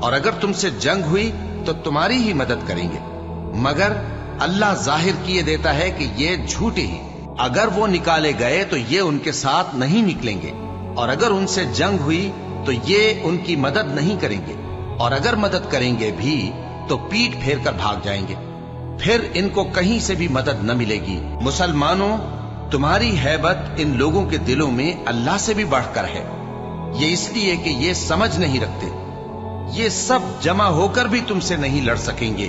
اور اگر تم سے جنگ ہوئی تو تمہاری ہی مدد کریں گے، مگر اللہ ظاہر کیے دیتا ہے کہ یہ جھوٹے ہی۔ اگر وہ نکالے گئے تو یہ ان کے ساتھ نہیں نکلیں گے، اور اگر ان سے جنگ ہوئی تو یہ ان کی مدد نہیں کریں گے، اور اگر مدد کریں گے بھی تو پیٹ پھیر کر بھاگ جائیں گے، پھر ان کو کہیں سے بھی مدد نہ ملے گی۔ مسلمانوں، تمہاری ہیبت ان لوگوں کے دلوں میں اللہ سے بھی بڑھ کر ہے، یہ اس لیے کہ یہ سمجھ نہیں رکھتے۔ یہ سب جمع ہو کر بھی تم سے نہیں لڑ سکیں گے،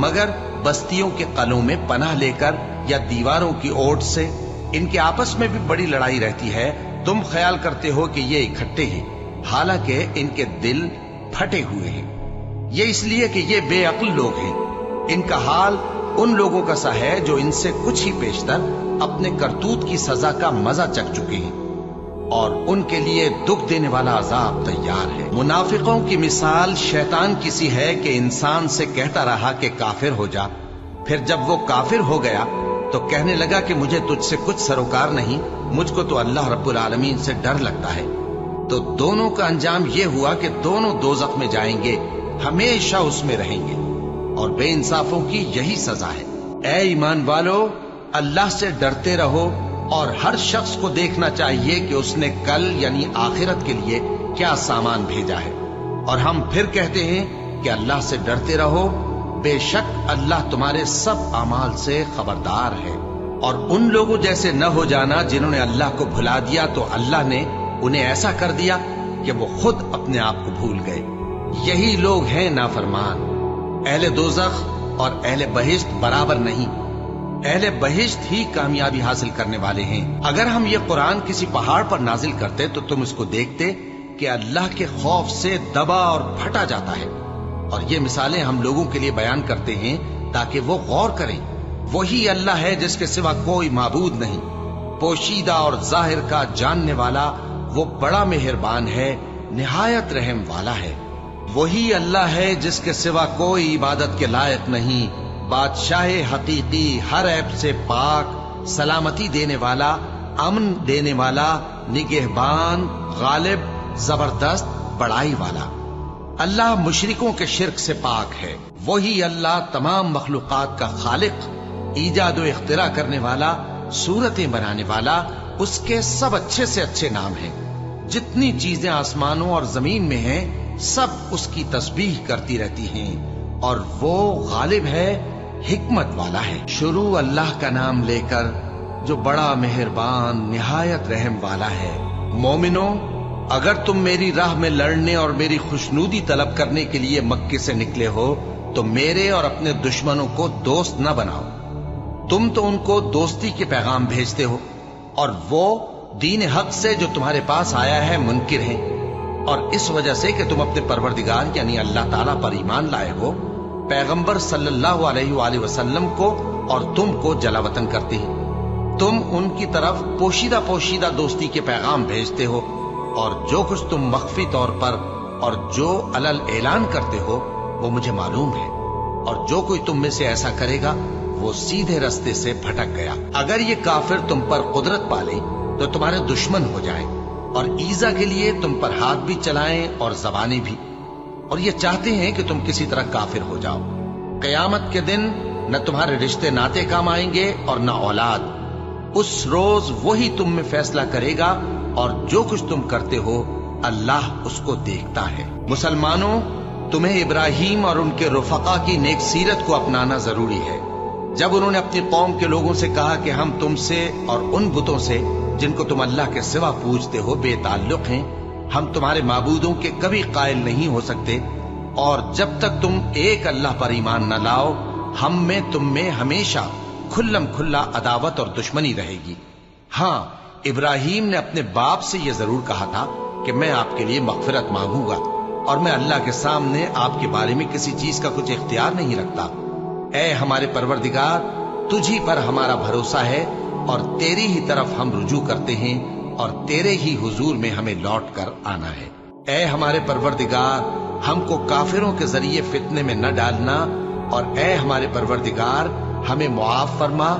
مگر بستیوں کے قلعوں میں پناہ لے کر یا دیواروں کی اوٹ سے۔ ان کے آپس میں بھی بڑی لڑائی رہتی ہے، تم خیال کرتے ہو کہ یہ اکٹھے ہیں، حالانکہ ان کے دل پھٹے ہوئے ہیں۔ یہ اس لیے کہ یہ بے عقل لوگ ہیں۔ ان کا حال ان لوگوں کا سا ہے جو ان سے کچھ ہی پیشتر اپنے کرتوت کی سزا کا مزہ چکھ چکے ہیں، اور ان کے لیے دکھ دینے والا عذاب تیار ہے۔ منافقوں کی مثال شیطان کی سی ہے کہ انسان سے کہتا رہا کہ کافر ہو جا، پھر جب وہ کافر ہو گیا تو کہنے لگا کہ مجھے تجھ سے کچھ سروکار نہیں، مجھ کو تو اللہ رب العالمین سے ڈر لگتا ہے۔ تو دونوں کا انجام یہ ہوا کہ دونوں دوزخ میں جائیں گے، ہمیشہ اس میں رہیں گے، اور بے انصافوں کی یہی سزا ہے۔ اے ایمان والو، اللہ سے ڈرتے رہو، اور ہر شخص کو دیکھنا چاہیے کہ اس نے کل یعنی آخرت کے لیے کیا سامان بھیجا ہے۔ اور ہم پھر کہتے ہیں کہ اللہ سے ڈرتے رہو، بے شک اللہ تمہارے سب اعمال سے خبردار ہے۔ اور ان لوگوں جیسے نہ ہو جانا جنہوں نے اللہ کو بھلا دیا تو اللہ نے انہیں ایسا کر دیا کہ وہ خود اپنے آپ کو بھول گئے۔ یہی لوگ ہیں نافرمان۔ اہل دوزخ اور اہل بہشت برابر نہیں، اہل بہشت ہی کامیابی حاصل کرنے والے ہیں۔ اگر ہم یہ قرآن کسی پہاڑ پر نازل کرتے تو تم اس کو دیکھتے کہ اللہ کے خوف سے دبا اور پھٹا جاتا ہے، اور یہ مثالیں ہم لوگوں کے لیے بیان کرتے ہیں تاکہ وہ غور کریں۔ وہی اللہ ہے جس کے سوا کوئی معبود نہیں، پوشیدہ اور ظاہر کا جاننے والا، وہ بڑا مہربان ہے، نہایت رحم والا ہے۔ وہی اللہ ہے جس کے سوا کوئی عبادت کے لائق نہیں، بادشاہ حقیقی، ہر عیب سے پاک، سلامتی دینے والا، امن دینے والا، نگہبان، غالب، زبردست، بڑائی والا۔ اللہ مشرکوں کے شرک سے پاک ہے۔ وہی اللہ تمام مخلوقات کا خالق، ایجاد و اختراع کرنے والا، صورتیں بنانے والا، اس کے سب اچھے سے اچھے نام ہیں۔ جتنی چیزیں آسمانوں اور زمین میں ہیں سب اس کی تسبیح کرتی رہتی ہیں، اور وہ غالب ہے، حکمت والا ہے۔ شروع اللہ کا نام لے کر جو بڑا مہربان نہایت رحم والا ہے۔ مومنو، اگر تم میری راہ میں لڑنے اور میری خوشنودی طلب کرنے کے لیے مکے سے نکلے ہو تو میرے اور اپنے دشمنوں کو دوست نہ بناؤ۔ تم تو ان کو دوستی کے پیغام بھیجتے ہو، اور وہ دین حق سے جو تمہارے پاس آیا ہے منکر ہیں، اور اس وجہ سے کہ تم اپنے پروردگار یعنی اللہ تعالیٰ پر ایمان لائے ہو، پیغمبر صلی اللہ علیہ وآلہ وسلم کو اور تم کو جلا وطن کرتے ہیں۔ تم ان کی طرف پوشیدہ دوستی کے پیغام بھیجتے ہو، اور جو کچھ تم مخفی طور پر اور جو علل اعلان کرتے ہو وہ مجھے معلوم ہے، اور جو کوئی تم میں سے ایسا کرے گا وہ سیدھے رستے سے بھٹک گیا۔ اگر یہ کافر تم پر قدرت پالیں تو تمہارے دشمن ہو جائیں، اور ایذا کے لیے تم پر ہاتھ بھی چلائیں اور زبانیں بھی، اور یہ چاہتے ہیں کہ تم کسی طرح کافر ہو جاؤ۔ قیامت کے دن نہ تمہارے رشتے ناتے کام آئیں گے اور نہ اولاد۔ اس روز وہی تم میں فیصلہ کرے گا، اور جو کچھ تم کرتے ہو اللہ اس کو دیکھتا ہے۔ مسلمانوں، تمہیں ابراہیم اور ان کے رفقا کی نیک سیرت کو اپنانا ضروری ہے۔ جب انہوں نے اپنی قوم کے لوگوں سے کہا کہ ہم تم سے اور ان بتوں سے جن کو تم اللہ کے سوا پوجتے ہو بے تعلق ہیں، ہم تمہارے معبودوں کے کبھی قائل نہیں ہو سکتے، اور جب تک تم ایک اللہ پر ایمان نہ لاؤ ہم میں تم میں ہمیشہ کھلم کھلا عداوت اور دشمنی رہے گی۔ ہاں، ابراہیم نے اپنے باپ سے یہ ضرور کہا تھا کہ میں آپ کے لیے مغفرت مانگوں گا، اور میں اللہ کے سامنے آپ کے بارے میں کسی چیز کا کچھ اختیار نہیں رکھتا۔ اے ہمارے پروردگار، تجھی پر ہمارا بھروسہ ہے، اور تیری ہی طرف ہم رجوع کرتے ہیں، اور تیرے ہی حضور میں ہمیں لوٹ کر آنا ہے۔ اے ہمارے پروردگار، ہم کو کافروں کے ذریعے فتنے میں نہ ڈالنا، اور اے ہمارے پروردگار ہمیں معاف فرما،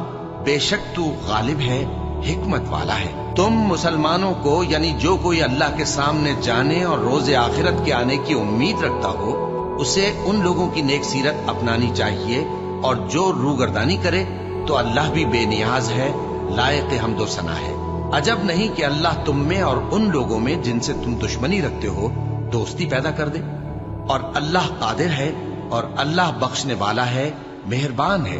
بے شک تو غالب ہے، حکمت والا ہے۔ تم مسلمانوں کو یعنی جو کوئی اللہ کے سامنے جانے اور روز آخرت کے آنے کی امید رکھتا ہو اسے ان لوگوں کی نیک سیرت اپنانی چاہیے، اور جو روگردانی کرے تو اللہ بھی بے نیاز ہے، لائق حمد و ثنا ہے۔ عجب نہیں کہ اللہ تم میں اور ان لوگوں میں جن سے تم دشمنی رکھتے ہو دوستی پیدا کر دے۔ اور اللہ قادر ہے، اور اللہ بخشنے والا ہے، مہربان ہے۔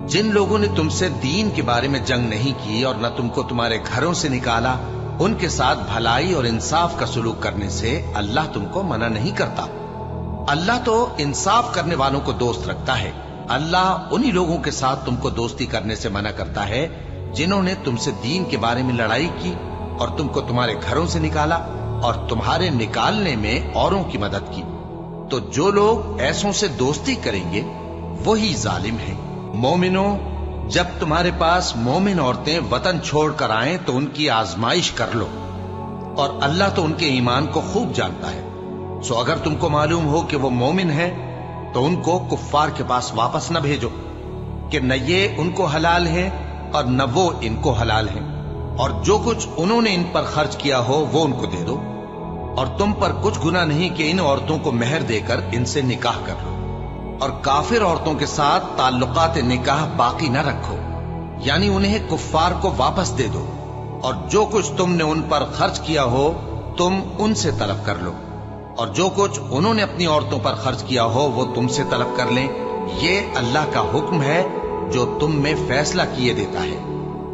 جن لوگوں نے تم سے دین کے بارے میں جنگ نہیں کی اور نہ تم کو تمہارے گھروں سے نکالا، ان کے ساتھ بھلائی اور انصاف کا سلوک کرنے سے اللہ تم کو منع نہیں کرتا۔ اللہ تو انصاف کرنے والوں کو دوست رکھتا ہے۔ اللہ انہی لوگوں کے ساتھ تم کو دوستی کرنے سے منع کرتا ہے جنہوں نے تم سے دین کے بارے میں لڑائی کی اور تم کو تمہارے گھروں سے نکالا اور تمہارے نکالنے میں اوروں کی مدد کی۔ تو جو لوگ ایسوں سے دوستی کریں گے وہی ظالم ہیں۔ مومنوں، جب تمہارے پاس مومن عورتیں وطن چھوڑ کر آئیں تو ان کی آزمائش کر لو، اور اللہ تو ان کے ایمان کو خوب جانتا ہے۔ سو اگر تم کو معلوم ہو کہ وہ مومن ہے تو ان کو کفار کے پاس واپس نہ بھیجو، کہ نہ یہ ان کو حلال ہے اور نہ وہ ان کو حلال ہیں، اور جو کچھ انہوں نے ان پر خرچ کیا ہو وہ ان کو دے دو، اور تم پر کچھ گناہ نہیں کہ ان عورتوں کو مہر دے کر ان سے نکاح کر لو، اور کافر عورتوں کے ساتھ تعلقات نکاح باقی نہ رکھو، یعنی انہیں کفار کو واپس دے دو، اور جو کچھ تم نے ان پر خرچ کیا ہو تم ان سے طلب کر لو، اور جو کچھ انہوں نے اپنی عورتوں پر خرچ کیا ہو وہ تم سے طلب کر لیں۔ یہ اللہ کا حکم ہے جو تم میں فیصلہ کیے دیتا ہے،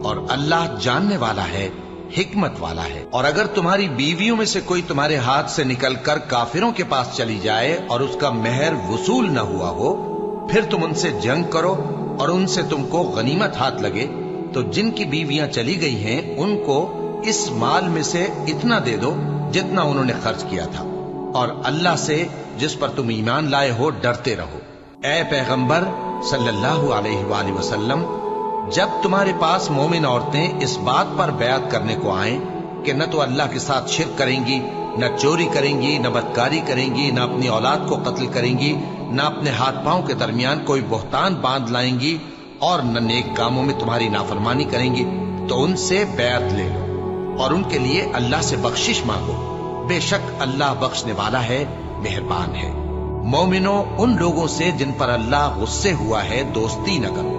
اور اللہ جاننے والا ہے، حکمت والا ہے۔ اور اگر تمہاری بیویوں میں سے کوئی تمہارے ہاتھ سے نکل کر کافروں کے پاس چلی جائے اور اس کا مہر وصول نہ ہوا ہو، پھر تم ان سے جنگ کرو اور ان سے تم کو غنیمت ہاتھ لگے، تو جن کی بیویاں چلی گئی ہیں ان کو اس مال میں سے اتنا دے دو جتنا انہوں نے خرچ کیا تھا، اور اللہ سے جس پر تم ایمان لائے ہو ڈرتے رہو۔ اے پیغمبر صلی اللہ علیہ وآلہ وسلم، جب تمہارے پاس مومن عورتیں اس بات پر بیعت کرنے کو آئیں کہ نہ تو اللہ کے ساتھ شرک کریں گی، نہ چوری کریں گی، نہ بدکاری کریں گی، نہ اپنی اولاد کو قتل کریں گی، نہ اپنے ہاتھ پاؤں کے درمیان کوئی بہتان باندھ لائیں گی، اور نہ نیک کاموں میں تمہاری نافرمانی کریں گی، تو ان سے بیعت لے لو اور ان کے لیے اللہ سے بخشش مانگو، بے شک اللہ بخشنے والا ہے، مہربان ہے۔ مومنوں، ان لوگوں سے جن پر اللہ غصے ہوا ہے دوستی نہ کرو،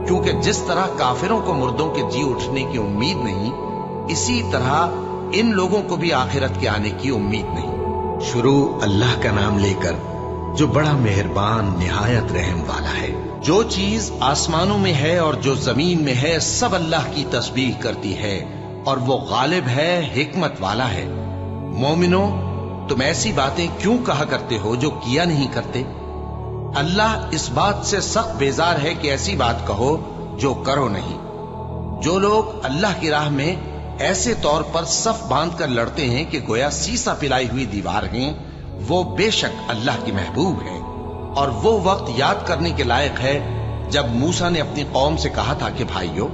کیونکہ جس طرح کافروں کو مردوں کے جی اٹھنے کی امید نہیں، اسی طرح ان لوگوں کو بھی آخرت کے آنے کی امید نہیں۔ شروع اللہ کا نام لے کر جو بڑا مہربان نہایت رحم والا ہے۔ جو چیز آسمانوں میں ہے اور جو زمین میں ہے سب اللہ کی تسبیح کرتی ہے، اور وہ غالب ہے، حکمت والا ہے۔ مومنوں، تم ایسی باتیں کیوں کہا کرتے ہو جو کیا نہیں کرتے؟ اللہ اس بات سے سخت بیزار ہے کہ ایسی بات کہو جو کرو نہیں۔ جو لوگ اللہ کی راہ میں ایسے طور پر صف باندھ کر لڑتے ہیں کہ گویا سیسا پلائی ہوئی دیوار ہیں، وہ بے شک اللہ کی محبوب ہیں۔ اور وہ وقت یاد کرنے کے لائق ہے جب موسیٰ نے اپنی قوم سے کہا تھا کہ بھائیو،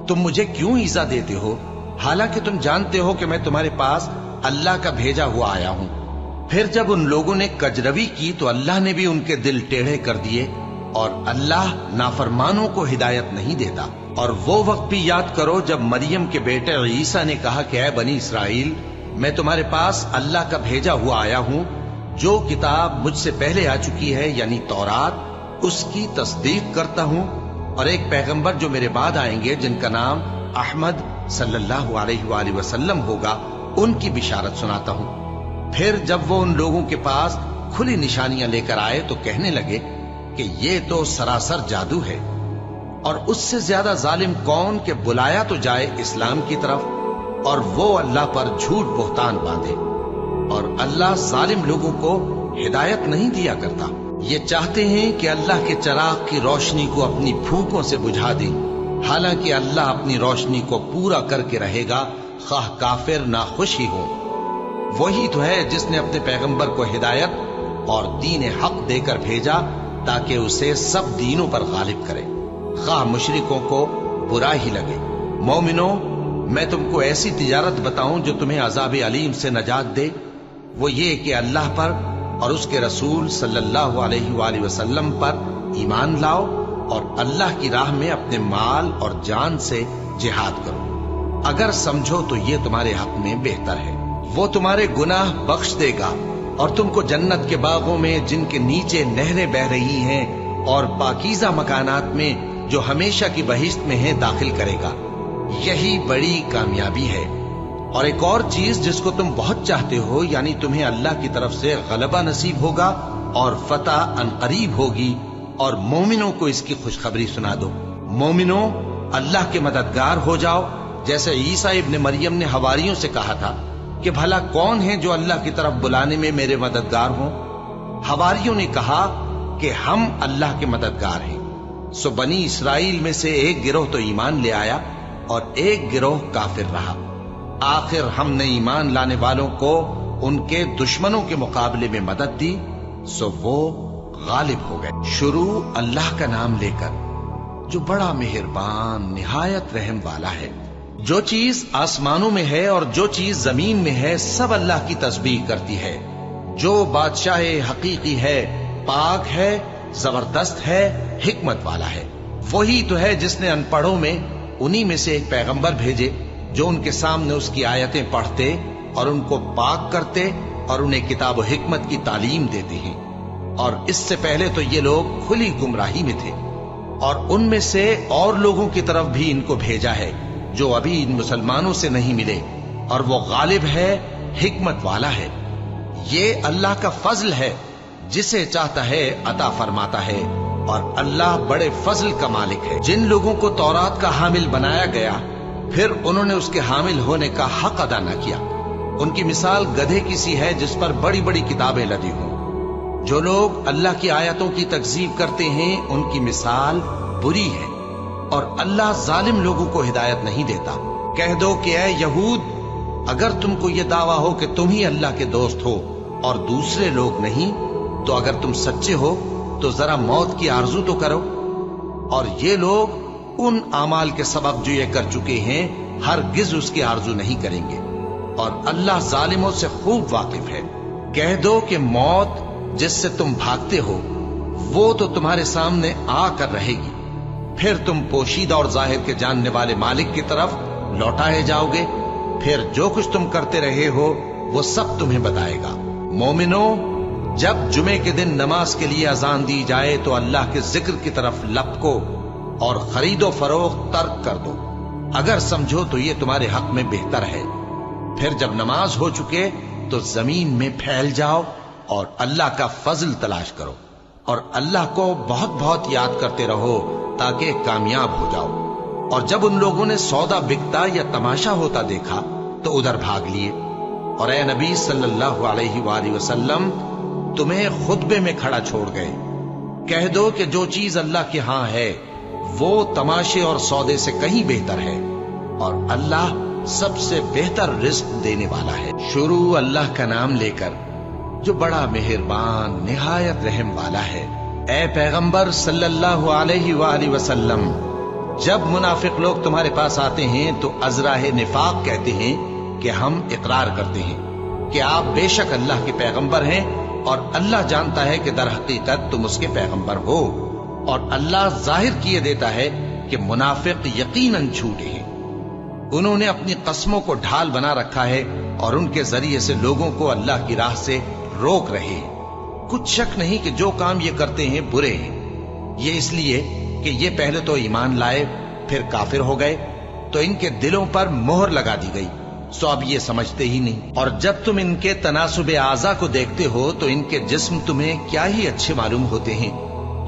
تم مجھے کیوں ایذا دیتے ہو، حالانکہ تم جانتے ہو کہ میں تمہارے پاس اللہ کا بھیجا ہوا آیا ہوں۔ پھر جب ان لوگوں نے کجروی کی تو اللہ نے بھی ان کے دل ٹیڑھے کر دیے، اور اللہ نافرمانوں کو ہدایت نہیں دیتا۔ اور وہ وقت بھی یاد کرو جب مریم کے بیٹے عیسیٰ نے کہا کہ اے بنی اسرائیل، میں تمہارے پاس اللہ کا بھیجا ہوا آیا ہوں، جو کتاب مجھ سے پہلے آ چکی ہے یعنی تورات، اس کی تصدیق کرتا ہوں، اور ایک پیغمبر جو میرے بعد آئیں گے جن کا نام احمد صلی اللہ علیہ وآلہ وسلم ہوگا، ان کی بشارت سناتا ہوں۔ پھر جب وہ ان لوگوں کے پاس کھلی نشانیاں لے کر آئے تو کہنے لگے کہ یہ تو سراسر جادو ہے، اور اس سے زیادہ ظالم کون کہ بلایا تو جائے اسلام کی طرف اور وہ اللہ پر جھوٹ بہتان باندھے، اور اللہ ظالم لوگوں کو ہدایت نہیں دیا کرتا۔ یہ چاہتے ہیں کہ اللہ کے چراغ کی روشنی کو اپنی پھونکوں سے بجھا دیں، حالانکہ اللہ اپنی روشنی کو پورا کر کے رہے گا، خواہ کافر ناخوش ہی ہوں۔ وہی تو ہے جس نے اپنے پیغمبر کو ہدایت اور دین حق دے کر بھیجا تاکہ اسے سب دینوں پر غالب کرے، خواہ مشرکوں کو برا ہی لگے۔ مومنوں، میں تم کو ایسی تجارت بتاؤں جو تمہیں عذاب علیم سے نجات دے؟ وہ یہ کہ اللہ پر اور اس کے رسول صلی اللہ علیہ وآلہ وسلم پر ایمان لاؤ، اور اللہ کی راہ میں اپنے مال اور جان سے جہاد کرو۔ اگر سمجھو تو یہ تمہارے حق میں بہتر ہے۔ وہ تمہارے گناہ بخش دے گا اور تم کو جنت کے باغوں میں جن کے نیچے نہریں بہ رہی ہیں اور پاکیزہ مکانات میں جو ہمیشہ کی بہشت میں ہیں داخل کرے گا۔ یہی بڑی کامیابی ہے۔ اور ایک اور چیز جس کو تم بہت چاہتے ہو، یعنی تمہیں اللہ کی طرف سے غلبہ نصیب ہوگا اور فتح عنقریب ہوگی، اور مومنوں کو اس کی خوشخبری سنا دو۔ مومنوں، اللہ کے مددگار ہو جاؤ، جیسے عیسیٰ ابن مریم نے حواریوں سے کہا تھا کہ بھلا کون ہے جو اللہ کی طرف بلانے میں میرے مددگار ہوں؟ حواریوں نے کہا کہ ہم اللہ کے مددگار ہیں۔ سو بنی اسرائیل میں سے ایک گروہ تو ایمان لے آیا اور ایک گروہ کافر رہا۔ آخر ہم نے ایمان لانے والوں کو ان کے دشمنوں کے مقابلے میں مدد دی، سو وہ غالب ہو گئے۔ شروع اللہ کا نام لے کر جو بڑا مہربان نہایت رحم والا ہے۔ جو چیز آسمانوں میں ہے اور جو چیز زمین میں ہے سب اللہ کی تسبیح کرتی ہے۔ جو بادشاہ حقیقی ہے، پاک ہے، زبردست ہے، حکمت والا ہے۔ وہی تو ہے جس نے ان پڑھوں میں انہی میں سے ایک پیغمبر بھیجے جو ان کے سامنے اس کی آیتیں پڑھتے اور ان کو پاک کرتے اور انہیں کتاب و حکمت کی تعلیم دیتے ہیں۔ اور اس سے پہلے تو یہ لوگ کھلی گمراہی میں تھے، اور ان میں سے اور لوگوں کی طرف بھی ان کو بھیجا ہے جو ابھی ان مسلمانوں سے نہیں ملے، اور وہ غالب ہے، حکمت والا ہے۔ یہ اللہ کا فضل ہے، جسے چاہتا ہے عطا فرماتا ہے، اور اللہ بڑے فضل کا مالک ہے۔ جن لوگوں کو تورات کا حامل بنایا گیا پھر انہوں نے اس کے حامل ہونے کا حق ادا نہ کیا، ان کی مثال گدھے کی سی ہے جس پر بڑی بڑی کتابیں لدی ہوں۔ جو لوگ اللہ کی آیتوں کی تکذیب کرتے ہیں ان کی مثال بری ہے، اور اللہ ظالم لوگوں کو ہدایت نہیں دیتا۔ کہہ دو کہ اے یہود، اگر تم کو یہ دعویٰ ہو کہ تم ہی اللہ کے دوست ہو اور دوسرے لوگ نہیں، تو اگر تم سچے ہو تو ذرا موت کی آرزو تو کرو۔ اور یہ لوگ ان اعمال کے سبب جو یہ کر چکے ہیں ہرگز اس کی آرزو نہیں کریں گے، اور اللہ ظالموں سے خوب واقف ہے۔ کہہ دو کہ موت جس سے تم بھاگتے ہو وہ تو تمہارے سامنے آ کر رہے گی، پھر تم پوشیدہ اور ظاہر کے جاننے والے مالک کی طرف لوٹائے جاؤ گے، پھر جو کچھ تم کرتے رہے ہو وہ سب تمہیں بتائے گا۔ مومنوں، جب جمعے کے دن نماز کے لیے اذان دی جائے تو اللہ کے ذکر کی طرف لپکو اور خرید و فروخت ترک کر دو، اگر سمجھو تو یہ تمہارے حق میں بہتر ہے۔ پھر جب نماز ہو چکے تو زمین میں پھیل جاؤ اور اللہ کا فضل تلاش کرو، اور اللہ کو بہت بہت یاد کرتے رہو تاکہ کامیاب ہو جاؤ۔ اور جب ان لوگوں نے سودا بکتا یا تماشا ہوتا دیکھا تو ادھر بھاگ لیے، اور اے نبی صلی اللہ علیہ وآلہ وسلم تمہیں خطبے میں کھڑا چھوڑ گئے۔ کہہ دو کہ جو چیز اللہ کے ہاں ہے وہ تماشے اور سودے سے کہیں بہتر ہے، اور اللہ سب سے بہتر رزق دینے والا ہے۔ شروع اللہ کا نام لے کر جو بڑا مہربان نہایت رحم والا ہے۔ اے پیغمبر صلی اللہ علیہ وآلہ وسلم، جب منافق لوگ تمہارے پاس آتے ہیں تو ازراہ نفاق کہتے ہیں کہ ہم اقرار کرتے ہیں کہ آپ بے شک اللہ کے پیغمبر ہیں، اور اللہ جانتا ہے کہ در حقیقت تم اس کے پیغمبر ہو، اور اللہ ظاہر کیے دیتا ہے کہ منافق یقیناً جھوٹے ہیں۔ انہوں نے اپنی قسموں کو ڈھال بنا رکھا ہے اور ان کے ذریعے سے لوگوں کو اللہ کی راہ سے روک رہے ہیں۔ کچھ شک نہیں کہ جو کام یہ کرتے ہیں برے ہیں، یہ اس لیے کہ یہ پہلے تو ایمان لائے پھر کافر ہو گئے، تو ان کے دلوں پر مہر لگا دی گئی، سو اب یہ سمجھتے ہی نہیں۔ اور جب تم ان کے تناسب اعضاء کو دیکھتے ہو تو ان کے جسم تمہیں کیا ہی اچھے معلوم ہوتے ہیں،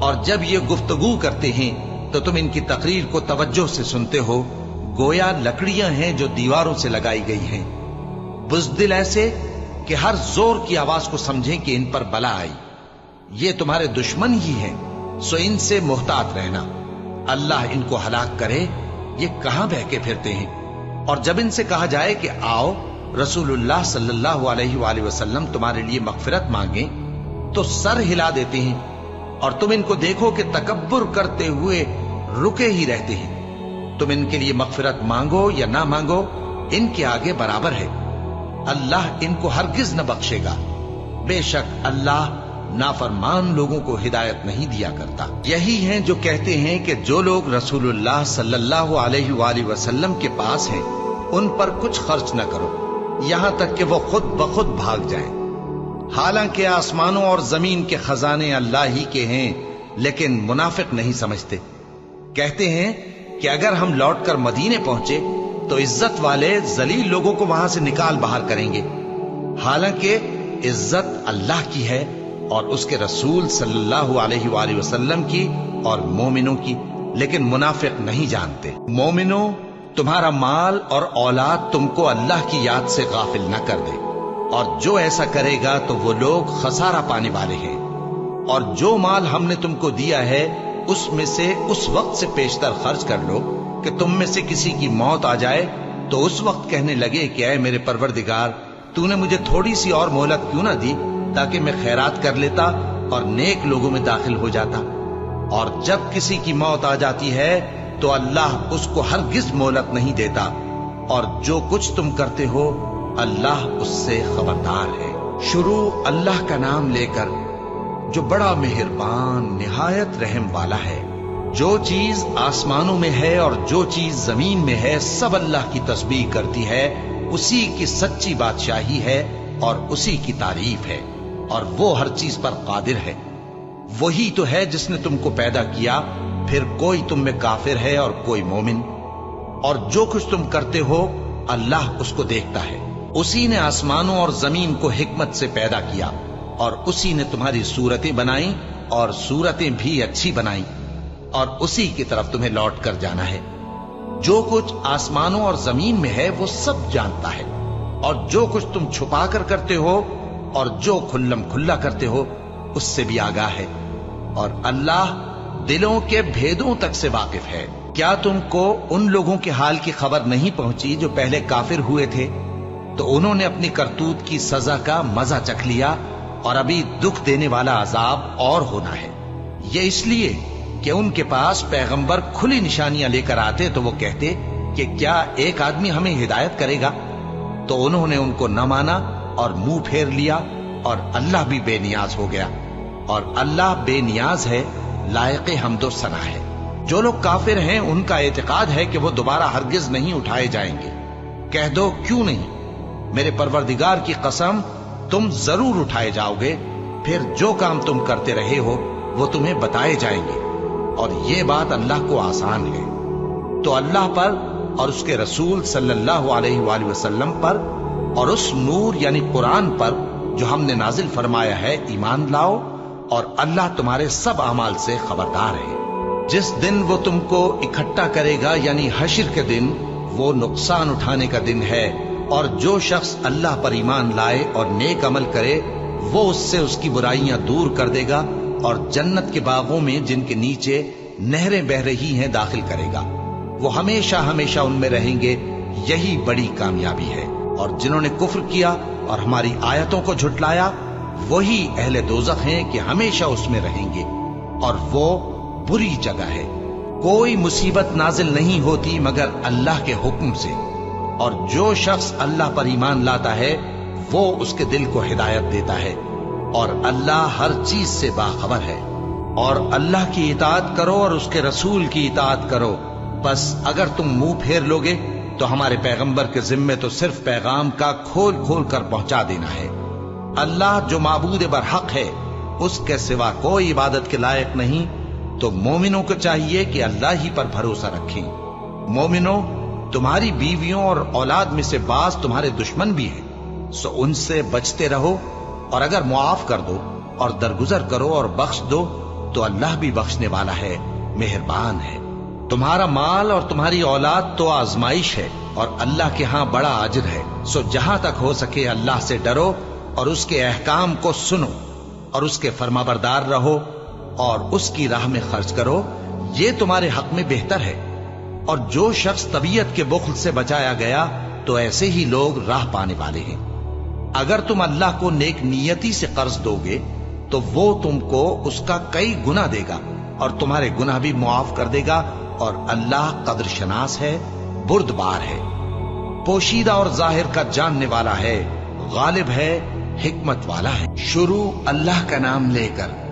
اور جب یہ گفتگو کرتے ہیں تو تم ان کی تقریر کو توجہ سے سنتے ہو، گویا لکڑیاں ہیں جو دیواروں سے لگائی گئی ہیں، بزدل ایسے کہ ہر زور کی آواز کو سمجھیں کہ ان پر بلا آئی۔ یہ تمہارے دشمن ہی ہیں، سو ان سے محتاط رہنا، اللہ ان کو ہلاک کرے، یہ کہاں بہکے پھرتے ہیں۔ اور جب ان سے کہا جائے کہ آؤ رسول اللہ صلی اللہ علیہ وآلہ وسلم تمہارے لیے مغفرت مانگیں، تو سر ہلا دیتے ہیں، اور تم ان کو دیکھو کہ تکبر کرتے ہوئے رکے ہی رہتے ہیں۔ تم ان کے لیے مغفرت مانگو یا نہ مانگو، ان کے آگے برابر ہے، اللہ ان کو ہرگز نہ بخشے گا، بے شک اللہ نافرمان لوگوں کو ہدایت نہیں دیا کرتا۔ یہی ہیں جو کہتے ہیں کہ جو لوگ رسول اللہ صلی اللہ علیہ وآلہ وسلم کے پاس ہیں ان پر کچھ خرچ نہ کرو یہاں تک کہ وہ خود بخود بھاگ جائیں۔ حالانکہ آسمانوں اور زمین کے خزانے اللہ ہی کے ہیں، لیکن منافق نہیں سمجھتے۔ کہتے ہیں کہ اگر ہم لوٹ کر مدینے پہنچے تو عزت والے ذلیل لوگوں کو وہاں سے نکال باہر کریں گے، حالانکہ عزت اللہ کی ہے اور اس کے رسول صلی اللہ علیہ وآلہ وسلم کی اور مومنوں کی، لیکن منافق نہیں جانتے۔ مومنوں، تمہارا مال اور اولاد تم کو اللہ کی یاد سے غافل نہ کر دے، اور جو ایسا کرے گا تو وہ لوگ خسارہ پانے والے ہیں۔ اور جو مال ہم نے تم کو دیا ہے اس میں سے اس وقت سے پیشتر خرچ کر لو کہ تم میں سے کسی کی موت آ جائے تو اس وقت کہنے لگے کہ اے میرے پروردگار، تو نے مجھے تھوڑی سی اور مہلت کیوں نہ دی تاکہ میں خیرات کر لیتا اور نیک لوگوں میں داخل ہو جاتا۔ اور جب کسی کی موت آ جاتی ہے تو اللہ اس کو ہرگز مہلت نہیں دیتا، اور جو کچھ تم کرتے ہو اللہ اس سے خبردار ہے۔ شروع اللہ کا نام لے کر جو بڑا مہربان نہایت رحم والا ہے۔ جو چیز آسمانوں میں ہے اور جو چیز زمین میں ہے سب اللہ کی تسبیح کرتی ہے، اسی کی سچی بادشاہی ہے اور اسی کی تعریف ہے، اور وہ ہر چیز پر قادر ہے۔ وہی تو ہے جس نے تم کو پیدا کیا، پھر کوئی تم میں کافر ہے اور کوئی مومن، اور جو کچھ تم کرتے ہو اللہ اس کو دیکھتا ہے۔ اسی نے آسمانوں اور زمین کو حکمت سے پیدا کیا، اور اسی نے تمہاری صورتیں بنائیں اور صورتیں بھی اچھی بنائیں، اور اسی کی طرف تمہیں لوٹ کر جانا ہے۔ جو کچھ آسمانوں اور زمین میں ہے وہ سب جانتا ہے، اور جو کچھ تم چھپا کر کرتے ہو اور جو کھلم کھلا کرتے ہو اس سے بھی آگاہ ہے، اور اللہ دلوں کے بھیدوں تک سے واقف ہے۔ کیا تم کو ان لوگوں کے حال کی خبر نہیں پہنچی جو پہلے کافر ہوئے تھے؟ تو انہوں نے اپنی کرتوت کی سزا کا مزہ چکھ لیا، اور ابھی دکھ دینے والا عذاب اور ہونا ہے۔ یہ اس لیے کہ ان کے پاس پیغمبر کھلی نشانیاں لے کر آتے تو وہ کہتے کہ کیا ایک آدمی ہمیں ہدایت کرے گا؟ تو انہوں نے ان کو نہ مانا اور منہ پھیر لیا، اور اللہ بھی بے نیاز ہو گیا، اور اللہ بے نیاز ہے، لائق حمد و ثنا ہے۔ جو لوگ کافر ہیں ان کا اعتقاد ہے کہ وہ دوبارہ ہرگز نہیں اٹھائے جائیں گے۔ کہہ دو کیوں نہیں؟ میرے پروردگار کی قسم تم ضرور اٹھائے جاؤ گے، پھر جو کام تم کرتے رہے ہو وہ تمہیں بتائے جائیں گے، اور یہ بات اللہ کو آسان ہے۔ تو اللہ پر اور اس کے رسول صلی اللہ علیہ وآلہ وسلم پر اور اس نور یعنی قرآن پر جو ہم نے نازل فرمایا ہے ایمان لاؤ، اور اللہ تمہارے سب اعمال سے خبردار ہے۔ جس دن وہ تم کو اکٹھا کرے گا یعنی حشر کے دن، وہ نقصان اٹھانے کا دن ہے، اور جو شخص اللہ پر ایمان لائے اور نیک عمل کرے وہ اس سے اس کی برائیاں دور کر دے گا، اور جنت کے باغوں میں جن کے نیچے نہریں بہ رہی ہیں داخل کرے گا۔ وہ ہمیشہ ہمیشہ ان میں رہیں گے، یہی بڑی کامیابی ہے۔ اور جنہوں نے کفر کیا اور ہماری آیتوں کو جھٹلایا وہی اہل دوزخ ہیں کہ ہمیشہ اس میں رہیں گے، اور وہ بری جگہ ہے۔ کوئی مصیبت نازل نہیں ہوتی مگر اللہ کے حکم سے، اور جو شخص اللہ پر ایمان لاتا ہے وہ اس کے دل کو ہدایت دیتا ہے، اور اللہ ہر چیز سے باخبر ہے۔ اور اللہ کی اطاعت کرو اور اس کے رسول کی اطاعت کرو، بس اگر تم منہ پھیر لوگے تو ہمارے پیغمبر کے ذمے تو صرف پیغام کا کھول کھول کر پہنچا دینا ہے۔ اللہ جو معبود برحق ہے اس کے سوا کوئی عبادت کے لائق نہیں، تو مومنوں کو چاہیے کہ اللہ ہی پر بھروسہ رکھیں۔ مومنوں، تمہاری بیویوں اور اولاد میں سے بعض تمہارے دشمن بھی ہیں، سو ان سے بچتے رہو، اور اگر معاف کر دو اور درگزر کرو اور بخش دو تو اللہ بھی بخشنے والا ہے، مہربان ہے۔ تمہارا مال اور تمہاری اولاد تو آزمائش ہے، اور اللہ کے ہاں بڑا اجر ہے، سو جہاں تک ہو سکے اللہ سے ڈرو اور اس کے احکام کو سنو، اور اس کے فرمانبردار رہو، اور اس کی راہ میں خرچ کرو، یہ تمہارے حق میں بہتر ہے۔ اور جو شخص طبیعت کے بخل سے بچایا گیا تو ایسے ہی لوگ راہ پانے والے ہیں۔ اگر تم اللہ کو نیک نیتی سے قرض دو گے تو وہ تم کو اس کا کئی گنا دے گا، اور تمہارے گناہ بھی معاف کر دے گا، اور اللہ قدر شناس ہے، بردبار ہے، پوشیدہ اور ظاہر کا جاننے والا ہے، غالب ہے، حکمت والا ہے۔ شروع اللہ کا نام لے کر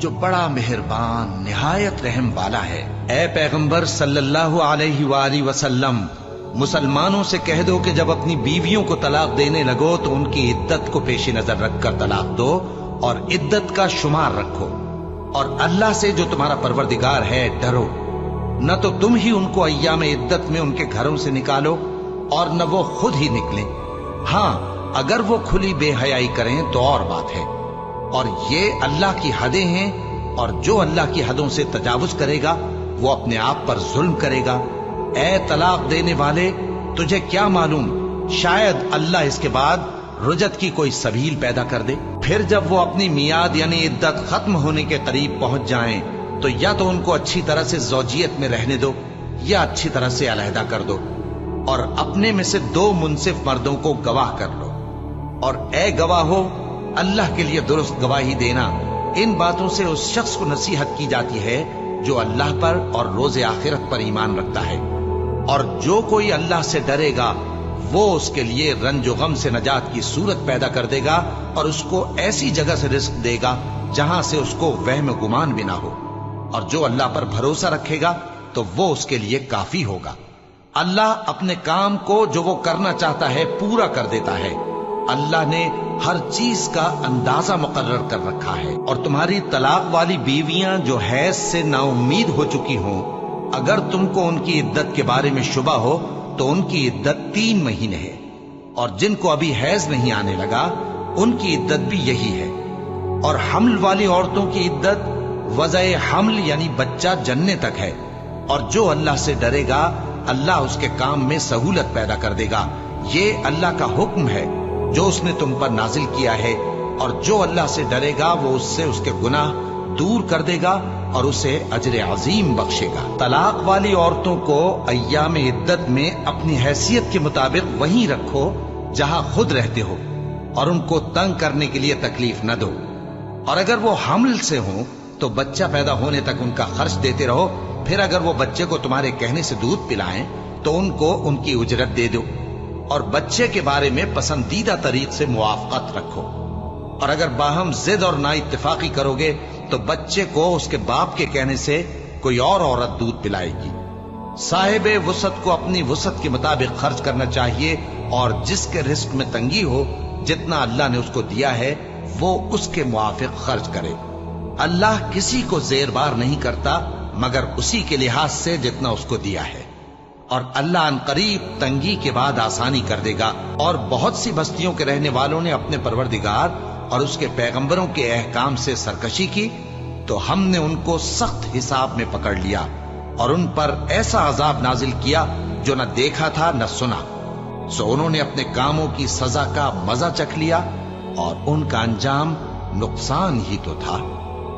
جو بڑا مہربان نہایت رحم والا ہے۔ اے پیغمبر صلی اللہ علیہ وآلہ وسلم، مسلمانوں سے کہہ دو کہ جب اپنی بیویوں کو طلاق دینے لگو تو ان کی عدت کو پیش نظر رکھ کر طلاق دو اور عدت کا شمار رکھو، اور اللہ سے جو تمہارا پروردگار ہے ڈرو، نہ تو تم ہی ان کو ایام عدت میں ان کے گھروں سے نکالو اور نہ وہ خود ہی نکلیں، ہاں اگر وہ کھلی بے حیائی کریں تو اور بات ہے، اور یہ اللہ کی حدیں ہیں، اور جو اللہ کی حدوں سے تجاوز کرے گا وہ اپنے آپ پر ظلم کرے گا۔ اے طلاق دینے والے، تجھے کیا معلوم شاید اللہ اس کے بعد رجعت کی کوئی سبیل پیدا کر دے۔ پھر جب وہ اپنی میعاد یعنی عدت ختم ہونے کے قریب پہنچ جائیں تو یا تو ان کو اچھی طرح سے زوجیت میں رہنے دو یا اچھی طرح سے علیحدہ کر دو، اور اپنے میں سے 2 منصف مردوں کو گواہ کر لو، اور اے گواہو اللہ کے لیے درست گواہی دینا۔ ان باتوں سے اس شخص کو نصیحت کی جاتی ہے جو اللہ پر اور روز آخرت پر ایمان رکھتا ہے، اور جو کوئی اللہ سے ڈرے گا وہ اس کے لیے رنج و غم سے نجات کی صورت پیدا کر دے گا اور اس کو ایسی جگہ سے رزق دے گا جہاں سے اس کو وہم گمان بھی نہ ہو، اور جو اللہ پر بھروسہ رکھے گا تو وہ اس کے لیے کافی ہوگا۔ اللہ اپنے کام کو جو وہ کرنا چاہتا ہے پورا کر دیتا ہے۔ اللہ نے ہر چیز کا اندازہ مقرر کر رکھا ہے۔ اور تمہاری طلاق والی بیویاں جو حیض سے نا امید ہو چکی ہوں، اگر تم کو ان کی عدت کے بارے میں شبہ ہو تو ان کی عدت 3 مہینے ہے، اور جن کو ابھی حیض نہیں آنے لگا ان کی عدت بھی یہی ہے۔ اور حمل والی عورتوں کی عدت وضع حمل یعنی بچہ جننے تک ہے، اور جو اللہ سے ڈرے گا اللہ اس کے کام میں سہولت پیدا کر دے گا۔ یہ اللہ کا حکم ہے جو اس نے تم پر نازل کیا ہے، اور جو اللہ سے ڈرے گا وہ اس سے اس کے گناہ دور کر دے گا اور اسے اجر عظیم بخشے گا۔ طلاق والی عورتوں کو ایام عدت میں اپنی حیثیت کے مطابق وہیں رکھو جہاں خود رہتے ہو، اور ان کو تنگ کرنے کے لیے تکلیف نہ دو، اور اگر وہ حمل سے ہوں تو بچہ پیدا ہونے تک ان کا خرچ دیتے رہو، پھر اگر وہ بچے کو تمہارے کہنے سے دودھ پلائیں تو ان کو ان کی اجرت دے دو، اور بچے کے بارے میں پسندیدہ طریق سے موافقت رکھو، اور اگر باہم ضد اور نا اتفاقی کرو گے تو بچے کو اس کے باپ کے کہنے سے کوئی اور عورت دودھ پلائے گی۔ صاحب وسعت کو اپنی وسعت کے مطابق خرچ کرنا چاہیے، اور جس کے رزق میں تنگی ہو جتنا اللہ نے اس کو دیا ہے وہ اس کے موافق خرچ کرے۔ اللہ کسی کو زیر بار نہیں کرتا مگر اسی کے لحاظ سے جتنا اس کو دیا ہے، اور اللہ ان قریب تنگی کے بعد آسانی کر دے گا۔ اور بہت سی بستیوں کے رہنے والوں نے اپنے پروردگار اور اس کے پیغمبروں کے احکام سے سرکشی کی تو ہم نے ان کو سخت حساب میں پکڑ لیا اور ان پر ایسا عذاب نازل کیا جو نہ دیکھا تھا نہ سنا، سو انہوں نے اپنے کاموں کی سزا کا مزہ چکھ لیا اور ان کا انجام نقصان ہی تو تھا۔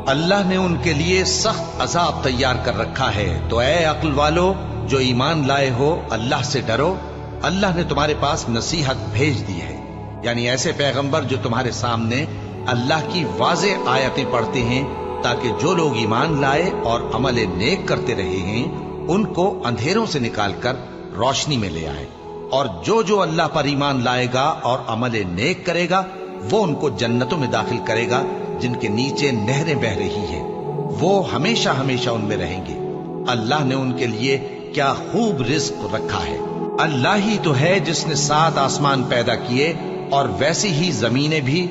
اللہ نے ان کے لیے سخت عذاب تیار کر رکھا ہے، تو اے عقل والو جو ایمان لائے ہو اللہ سے ڈرو۔ اللہ نے تمہارے پاس نصیحت بھیج دی ہے، یعنی ایسے پیغمبر جو تمہارے سامنے اللہ کی واضح آیتیں پڑھتے ہیں تاکہ جو لوگ ایمان لائے اور عمل نیک کرتے رہے ہیں ان کو اندھیروں سے نکال کر روشنی میں لے آئے، اور جو اللہ پر ایمان لائے گا اور عمل نیک کرے گا وہ ان کو جنتوں میں داخل کرے گا جن کے نیچے نہریں بہ رہی ہیں، وہ ہمیشہ ہمیشہ ان میں رہیں گے۔ اللہ نے ان کے لیے کیا خوب رزق رکھا ہے۔ اللہ ہی تو ہے جس نے 7 آسمان پیدا کیے اور ویسی ہی زمینیں بھی،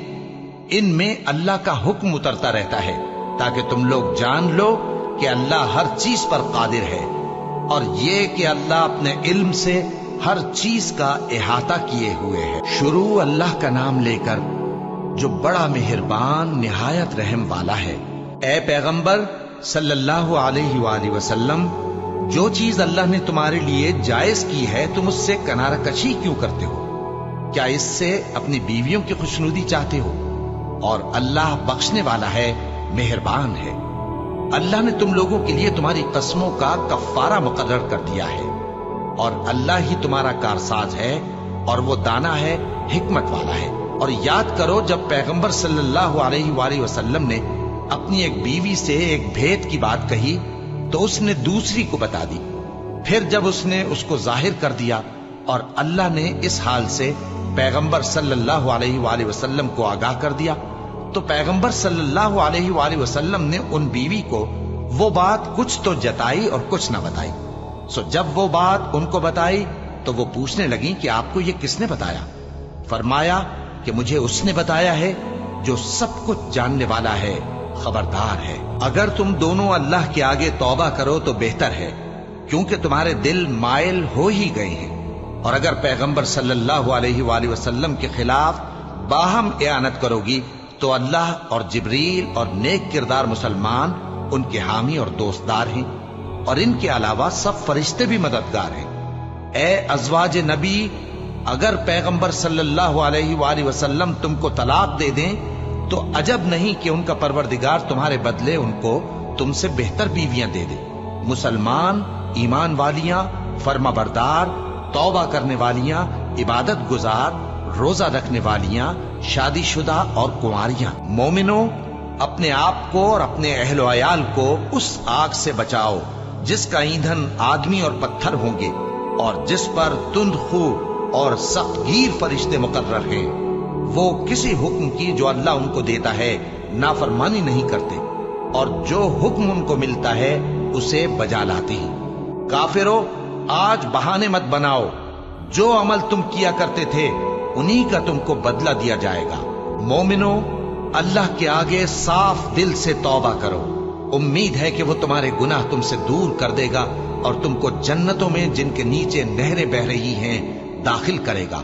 ان میں اللہ کا حکم اترتا رہتا ہے تاکہ تم لوگ جان لو کہ اللہ ہر چیز پر قادر ہے، اور یہ کہ اللہ اپنے علم سے ہر چیز کا احاطہ کیے ہوئے ہے۔ شروع اللہ کا نام لے کر جو بڑا مہربان نہایت رحم والا ہے۔ اے پیغمبر صلی اللہ علیہ وآلہ وسلم، جو چیز اللہ نے تمہارے لیے جائز کی ہے تم اس سے کنارہ کشی کیوں کرتے ہو؟ کیا اس سے اپنی بیویوں کی خوشنودی چاہتے ہو؟ اور اللہ بخشنے والا ہے، مہربان ہے۔ اللہ نے تم لوگوں کے لیے تمہاری قسموں کا کفارہ مقرر کر دیا ہے، اور اللہ ہی تمہارا کارساز ہے اور وہ دانا ہے، حکمت والا ہے۔ اور یاد کرو جب پیغمبر صلی اللہ علیہ وآلہ وسلم نے اپنی ایک بیوی سے ایک بھید کی بات کہی تو اس نے دوسری کو بتا دی، پھر جب اس نے اس کو ظاہر کر دیا اور اللہ نے اس حال سے پیغمبر صلی اللہ علیہ وآلہ وسلم کو آگاہ کر دیا تو پیغمبر صلی اللہ علیہ وآلہ وسلم نے ان بیوی کو وہ بات کچھ تو جتائی اور کچھ نہ بتائی۔ سو جب وہ بات ان کو بتائی تو تو وہ پوچھنے لگیں کہ آپ کو یہ کس نے بتایا؟ فرمایا کہ مجھے اس نے بتایا ہے جو سب کچھ جاننے والا ہے، خبردار ہے۔ اگر تم دونوں اللہ کے آگے توبہ کرو تو بہتر ہے، کیونکہ تمہارے دل مائل ہو ہی گئے ہیں، اور اگر پیغمبر صلی اللہ علیہ وآلہ وسلم کے خلاف باہم اعانت کرو گی تو اللہ اور جبریل اور نیک کردار مسلمان ان کے حامی اور دوستدار ہیں، اور ان کے علاوہ سب فرشتے بھی مددگار ہیں۔ اے ازواج نبی، اگر پیغمبر صلی اللہ علیہ وآلہ وسلم تم کو طلاق دے دیں تو عجب نہیں کہ ان کا پروردگار تمہارے بدلے ان کو تم سے بہتر بیویاں دے دے۔ مسلمان، ایمان والیاں، فرما بردار، توبہ کرنے والیاں، عبادت گزار، روزہ رکھنے والیاں، شادی شدہ اور کنواریاں۔ مومنوں، اپنے آپ کو اور اپنے اہل و عیال کو اس آگ سے بچاؤ جس کا ایندھن آدمی اور پتھر ہوں گے، اور جس پر تند خو اور سخت گیر فرشتے مقرر ہیں۔ وہ کسی حکم کی جو اللہ ان کو دیتا ہے نافرمانی نہیں کرتے، اور جو حکم ان کو ملتا ہے اسے بجا لاتے ہیں۔ کافروں، آج بہانے مت بناؤ، جو عمل تم کیا کرتے تھے انہی کا تم کو بدلہ دیا جائے گا۔ مومنوں، اللہ کے آگے صاف دل سے توبہ کرو، امید ہے کہ وہ تمہارے گناہ تم سے دور کر دے گا اور تم کو جنتوں میں جن کے نیچے نہریں بہ رہی ہیں داخل کرے گا۔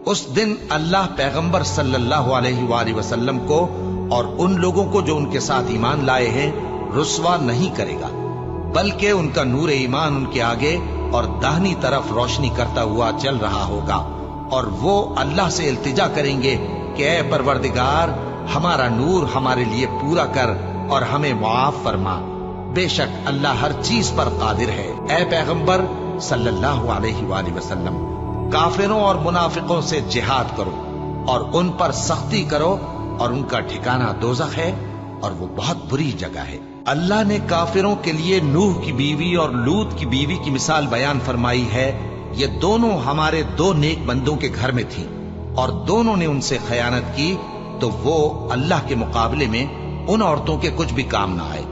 اس دن اللہ پیغمبر صلی اللہ علیہ وآلہ وسلم کو اور ان لوگوں کو جو ان کے ساتھ ایمان لائے ہیں رسوا نہیں کرے گا، بلکہ ان کا نور ایمان ان کے آگے اور داہنی طرف روشنی کرتا ہوا چل رہا ہوگا، اور وہ اللہ سے التجا کریں گے کہ اے پروردگار، ہمارا نور ہمارے لیے پورا کر اور ہمیں معاف فرما، بے شک اللہ ہر چیز پر قادر ہے۔ اے پیغمبر صلی اللہ علیہ وآلہ وسلم، کافروں اور منافقوں سے جہاد کرو اور ان پر سختی کرو، اور ان کا ٹھکانہ دوزخ ہے اور وہ بہت بری جگہ ہے۔ اللہ نے کافروں کے لیے نوح کی بیوی اور لوط کی بیوی کی مثال بیان فرمائی ہے۔ یہ دونوں ہمارے دو نیک بندوں کے گھر میں تھیں، اور دونوں نے ان سے خیانت کی تو وہ اللہ کے مقابلے میں ان عورتوں کے کچھ بھی کام نہ آئے،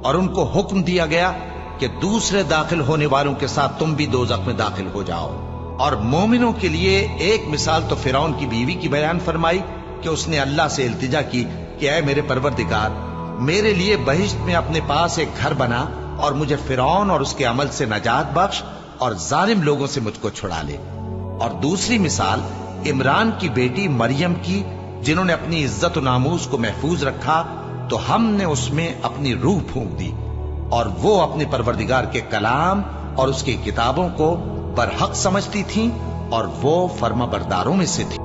اور ان کو حکم دیا گیا کہ دوسرے داخل ہونے والوں کے ساتھ تم بھی دوزخ میں داخل ہو جاؤ۔ اور مومنوں کے لیے ایک مثال تو فرعون کی بیوی کی بیان فرمائی کہ اس نے اللہ سے التجا کی کہ اے میرے پروردگار، میرے لیے بہشت میں اپنے پاس ایک گھر بنا اور مجھے فرعون اور اس کے عمل سے نجات بخش اور ظالم لوگوں سے مجھ کو چھڑا لے۔ اور دوسری مثال عمران کی بیٹی مریم کی، جنہوں نے اپنی عزت و ناموس کو محفوظ رکھا تو ہم نے اس میں اپنی روح پھونک دی، اور وہ اپنے پروردگار کے کلام اور اس کی کتابوں کو برحق سمجھتی تھیں، اور وہ فرما برداروں میں سے تھی۔